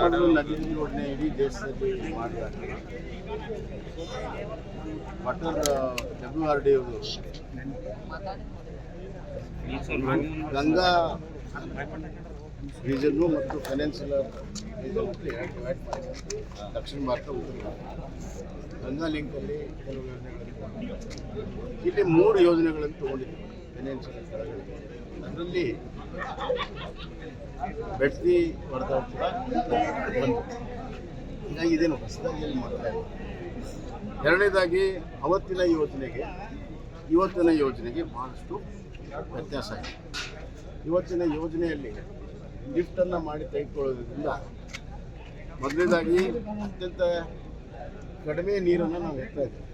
ಮೊದಲು ನದಿ ಯೋಜನೆ ಇಡೀ ದೇಶದಲ್ಲಿ ಮಾಡಿದಾಗ ವಾಟರ್ WRD ಅವರು ಗಂಗಾ ರೀಜನ್ನು ಮತ್ತು ಪೆನಿನ್ಸುಲರ್ ದಕ್ಷಿಣ ಭಾರತ ಉತ್ತರ ಭಾರತ ಗಂಗಾ ಲಿಂಕಲ್ಲಿ ಕೆಲವು ಯೋಜನೆಗಳನ್ನು ಇಲ್ಲಿ 3 ಯೋಜನೆಗಳನ್ನು ತಗೊಂಡಿದ್ದೀವಿ ಪೆನಿನ್ಸುಲರ್ ಸ್ಥಳಗಳಿಗೆ. ಅದರಲ್ಲಿ ಬೆಟ್ಟಿ ವರ್ಧಾ ಕೂಡ ಬಂದು ಹೀಗಾಗಿ ಇದೇನು ಹೊಸದಾಗಿ ಏನು ಮಾಡ್ತಾ ಇಲ್ಲ. ಎರಡನೇದಾಗಿ ಅವತ್ತಿನ ಯೋಜನೆಗೆ ಇವತ್ತಿನ ಯೋಜನೆಗೆ ಭಾಳಷ್ಟು ವ್ಯತ್ಯಾಸ ಇದೆ. ಇವತ್ತಿನ ಯೋಜನೆಯಲ್ಲಿ ಲಿಫ್ಟನ್ನು ಮಾಡಿ ತೆಗೆದುಕೊಳ್ಳೋದ್ರಿಂದ ಮೊದಲನೇದಾಗಿ ಅತ್ಯಂತ ಕಡಿಮೆ ನೀರನ್ನು ನಾವು ಎತ್ತಾ ಇದ್ದೀವಿ.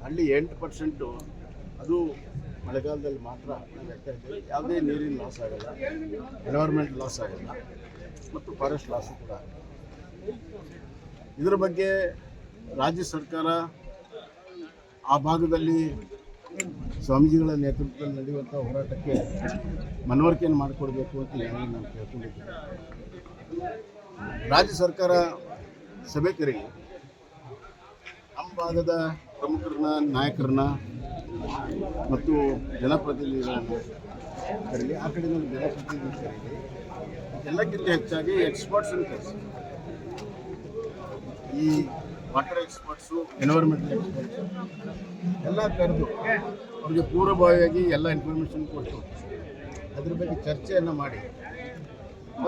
ಅಲ್ಲಿ 8% ಅದು ಮಳೆಗಾಲದಲ್ಲಿ ಮಾತ್ರ ನಾವು ಎತ್ತಾ ಇದ್ದೀವಿ. ಯಾವುದೇ ನೀರಿನ ಲಾಸ್ ಆಗಲ್ಲ, ಎನ್ವೈರ್ಮೆಂಟ್ ಲಾಸ್ ಆಗಲ್ಲ ಮತ್ತು ಫಾರೆಸ್ಟ್ ಲಾಸು ಕೂಡ ಆಗಲ್ಲ. ಇದರ ಬಗ್ಗೆ ರಾಜ್ಯ ಸರ್ಕಾರ ಆ ಭಾಗದಲ್ಲಿ ಸ್ವಾಮೀಜಿಗಳ ನೇತೃತ್ವದಲ್ಲಿ ನಡೆಯುವಂಥ ಹೋರಾಟಕ್ಕೆ ಮನವರಿಕೆಯನ್ನು ಮಾಡಿಕೊಡ್ಬೇಕು ಅಂತ ಈಗಾಗಲೇ ನಾನು ಕೇಳ್ಕೊಂಡಿದ್ದೇನೆ. ರಾಜ್ಯ ಸರ್ಕಾರ ಸಭೆ ಕರೆಗಿ ನಮ್ಮ ಭಾಗದ ಪ್ರಮುಖರನ್ನ, ನಾಯಕರನ್ನ ಮತ್ತು ಜನಪ್ರತಿನಿಧಿಗಳನ್ನು ಕರೀಲಿ, ಆ ಕಡೆ ಜನಪ್ರತಿನಿಧಿ ಕರೀಲಿ. ಎಲ್ಲಕ್ಕಿಂತ ಹೆಚ್ಚಾಗಿ ಎಕ್ಸ್ಪರ್ಟ್ಸನ್ನು ಕರೆಸಿ, ಈ ವಾಟರ್ ಎಕ್ಸ್ಪರ್ಟ್ಸು, ಎನ್ವೈರ್ಮೆಂಟಲ್ ಎಕ್ಸ್ಪರ್ಟ್ಸು ಎಲ್ಲ ಕರೆದು ಅವ್ರಿಗೆ ಪೂರ್ವಭಾವಿಯಾಗಿ ಎಲ್ಲ ಇನ್ಫಾರ್ಮೇಷನ್ ಕೊಟ್ಟು ಅದ್ರ ಬಗ್ಗೆ ಚರ್ಚೆಯನ್ನು ಮಾಡಿ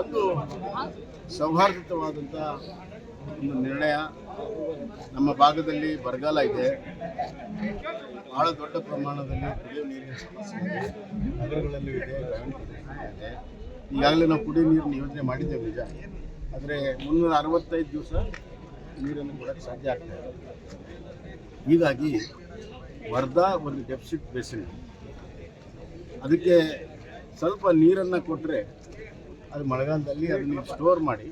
ಒಂದು ಸೌಹಾರ್ದಯುತವಾದಂಥ ಒಂದು ನಿರ್ಣಯ. ನಮ್ಮ ಭಾಗದಲ್ಲಿ ಬರಗಾಲ ಇದೆ, ಭಾಳ ದೊಡ್ಡ ಪ್ರಮಾಣದಲ್ಲಿ ಕುಡಿಯುವ ನೀರಿನ ಸಮಸ್ಯೆ ಇದೆ, ನಗರಗಳಲ್ಲೂ ಇದೆ, ಗ್ರಾಮೀಣ ಪ್ರದೇಶದಲ್ಲೂ ಇದೆ. ಈಗಾಗಲೇ ನಾವು ಕುಡಿಯುವ ನೀರಿನ ಯೋಜನೆ ಮಾಡಿದ್ದೇವೆ ನಿಜ, ಆದರೆ 365 ದಿವಸ ನೀರನ್ನು ಕೊಡೋಕ್ಕೆ ಸಾಧ್ಯ ಆಗ್ತಾ ಇದೆ. ಹೀಗಾಗಿ ವರ್ಧಾ ಒಂದು ಡೆಫಿಸಿಟ್ ಬೇಸಿನ್, ಅದಕ್ಕೆ ಸ್ವಲ್ಪ ನೀರನ್ನು ಕೊಟ್ಟರೆ ಅದು ಮಳೆಗಾಲದಲ್ಲಿ ಅದನ್ನು ಸ್ಟೋರ್ ಮಾಡಿ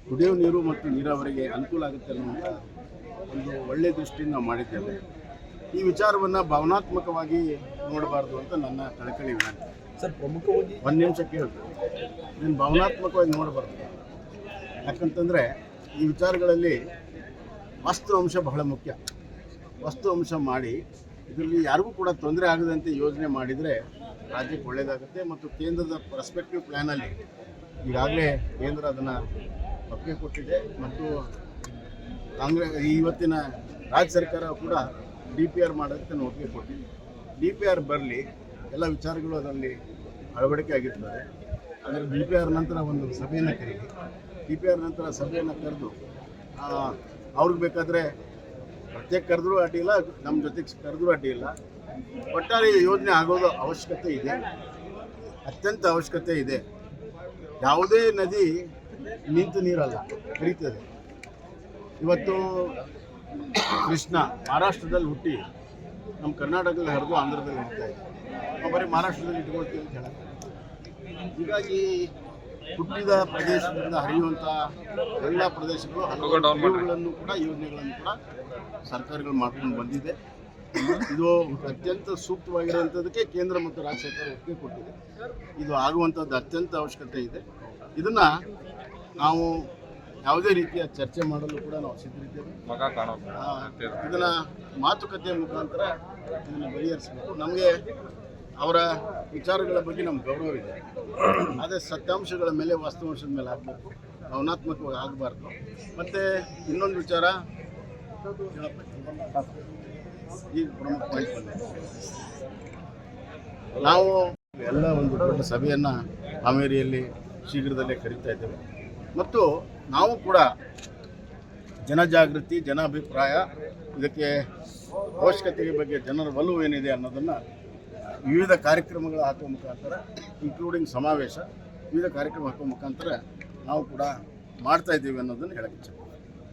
ಕುಡಿಯುವ ನೀರು ಮತ್ತು ನೀರಾವರಿಗೆ ಅನುಕೂಲ ಆಗುತ್ತೆ ಅನ್ನುವಂಥ ಒಂದು ಒಳ್ಳೆಯ ದೃಷ್ಟಿಯಿಂದ ನಾವು ಮಾಡಿದ್ದೇವೆ. ಈ ವಿಚಾರವನ್ನು ಭಾವನಾತ್ಮಕವಾಗಿ ನೋಡಬಾರ್ದು ಅಂತ ನನ್ನ ಕಳಕಳಿ ವಿನಂತಿ. ಸರ್, ಪ್ರಮುಖವಾಗಿ 1 ನಿಮಿಷ ಕೇಳ್ತೀನಿ. ಇದನ್ನು ಭಾವನಾತ್ಮಕವಾಗಿ ನೋಡಬಾರ್ದು. ಯಾಕಂತಂದರೆ ಈ ವಿಚಾರಗಳಲ್ಲಿ ವಸ್ತು ಅಂಶ ಬಹಳ ಮುಖ್ಯ. ವಸ್ತು ಅಂಶ ಮಾಡಿ ಇದರಲ್ಲಿ ಯಾರಿಗೂ ಕೂಡ ತೊಂದರೆ ಆಗದಂತೆ ಯೋಜನೆ ಮಾಡಿದರೆ ರಾಜ್ಯಕ್ಕೆ ಒಳ್ಳೆಯದಾಗುತ್ತೆ. ಮತ್ತು ಕೇಂದ್ರದ ಪರ್ಸ್ಪೆಕ್ಟಿವ್ ಪ್ಲ್ಯಾನಲ್ಲಿ ಈಗಾಗಲೇ ಕೇಂದ್ರ ಅದನ್ನು ಒಪ್ಪಿಗೆ ಕೊಟ್ಟಿದೆ ಮತ್ತು ಇವತ್ತಿನ ರಾಜ್ಯ ಸರ್ಕಾರ ಕೂಡ DPR ಮಾಡೋದಕ್ಕೆ ನಾವು ಒಪ್ಪಿಗೆ ಕೊಟ್ಟಿದೆ. DPR ಬರಲಿ, ಎಲ್ಲ ವಿಚಾರಗಳು ಅದರಲ್ಲಿ ಅಳವಡಿಕೆ ಆಗಿರ್ತದೆ. ಅದರ DPR ನಂತರ ಒಂದು ಸಭೆಯನ್ನು ಕರೀಲಿ. DPR ನಂತರ ಸಭೆಯನ್ನು ಕರೆದು ಅವ್ರಿಗೆ ಬೇಕಾದರೆ ಪ್ರತ್ಯೇಕ ಕರೆದ್ರೂ ಅಡ್ಡಿಲ್ಲ, ನಮ್ಮ ಜೊತೆಗೆ ಕರೆದ್ರೂ ಅಡ್ಡಿಲ್ಲ. ಒಟ್ಟಾರೆ ಯೋಜನೆ ಆಗೋದು ಅವಶ್ಯಕತೆ ಇದೆ, ಅತ್ಯಂತ ಅವಶ್ಯಕತೆ ಇದೆ. ಯಾವುದೇ ನದಿ ನಿಂತು ನೀರಲ್ಲ, ಹರಿತದೆ. ಇವತ್ತು ಕೃಷ್ಣ ಮಹಾರಾಷ್ಟ್ರದಲ್ಲಿ ಹುಟ್ಟಿ ನಮ್ಮ ಕರ್ನಾಟಕದಲ್ಲಿ ಹರಿದು ಆಂಧ್ರದಲ್ಲಿ ಹರಿತಾ ಇದೆ. ನಾವು ಬರೀ ಮಹಾರಾಷ್ಟ್ರದಲ್ಲಿ ಇಟ್ಕೊಳ್ತೀವಿ ಅಂತ ಹೇಳಕ್ಕೆ. ಹೀಗಾಗಿ ಹುಟ್ಟಿದ ಪ್ರದೇಶದಿಂದ ಹರಿಯುವಂಥ ಎಲ್ಲ ಪ್ರದೇಶಗಳು ಹಲವು ಕೂಡ ಯೋಜನೆಗಳನ್ನು ಕೂಡ ಸರ್ಕಾರಗಳು ಮಾಡ್ಕೊಂಡು ಬಂದಿದೆ. ಇದು ಅತ್ಯಂತ ಸೂಕ್ತವಾಗಿರುವಂಥದ್ದಕ್ಕೆ ಕೇಂದ್ರ ಮತ್ತು ರಾಜ್ಯ ಸರ್ಕಾರ ಒಪ್ಪಿಗೆ ಕೊಟ್ಟಿದೆ. ಇದು ಆಗುವಂಥದ್ದು ಅತ್ಯಂತ ಅವಶ್ಯಕತೆ ಇದೆ. ಇದನ್ನು ನಾವು ಯಾವುದೇ ರೀತಿಯ ಚರ್ಚೆ ಮಾಡಲು ಕೂಡ ನಾವು ಸಿದ್ಧರಿದ್ದೇವೆ. ಇದನ್ನು ಮಾತುಕತೆಯ ಮುಖಾಂತರ ಇದನ್ನು ಬಗೆಹರಿಸಬೇಕು. ನಮಗೆ ಅವರ ವಿಚಾರಗಳ ಬಗ್ಗೆ ನಮ್ಗೆ ಗೌರವ ಇದೆ, ಆದರೆ ಸತ್ಯಾಂಶಗಳ ಮೇಲೆ, ವಾಸ್ತವಾಂಶದ ಮೇಲೆ ಆಗಬೇಕು, ಭಾವನಾತ್ಮಕವಾಗಿ ಆಗಬಾರ್ದು. ಮತ್ತು ಇನ್ನೊಂದು ವಿಚಾರ ಈಗ ಪ್ರಮುಖ ಪಾಯಿಂಟ್ ಬಂದಿದೆ. ನಾವು ಎಲ್ಲ ಒಂದು ದೊಡ್ಡ ಸಭೆಯನ್ನು ಹಾವೇರಿಯಲ್ಲಿ ಶೀಘ್ರದಲ್ಲೇ ಕರೀತಾ ಇದ್ದೇವೆ. ಮತ್ತು ನಾವು ಕೂಡ ಜನಜಾಗೃತಿ, ಜನಾಭಿಪ್ರಾಯ, ಇದಕ್ಕೆ ಅವಶ್ಯಕತೆಯ ಬಗ್ಗೆ ಜನರ ಒಲವು ಏನಿದೆ ಅನ್ನೋದನ್ನು ವಿವಿಧ ಕಾರ್ಯಕ್ರಮಗಳು ಹಾಕುವ ಮುಖಾಂತರ, ಇನ್ಕ್ಲೂಡಿಂಗ್ ಸಮಾವೇಶ, ವಿವಿಧ ಕಾರ್ಯಕ್ರಮ ಹಾಕುವ ಮುಖಾಂತರ ನಾವು ಕೂಡ ಮಾಡ್ತಾ ಇದ್ದೀವಿ ಅನ್ನೋದನ್ನು ಹೇಳಕ್ಕೆ ಇಚ್ಛೆ.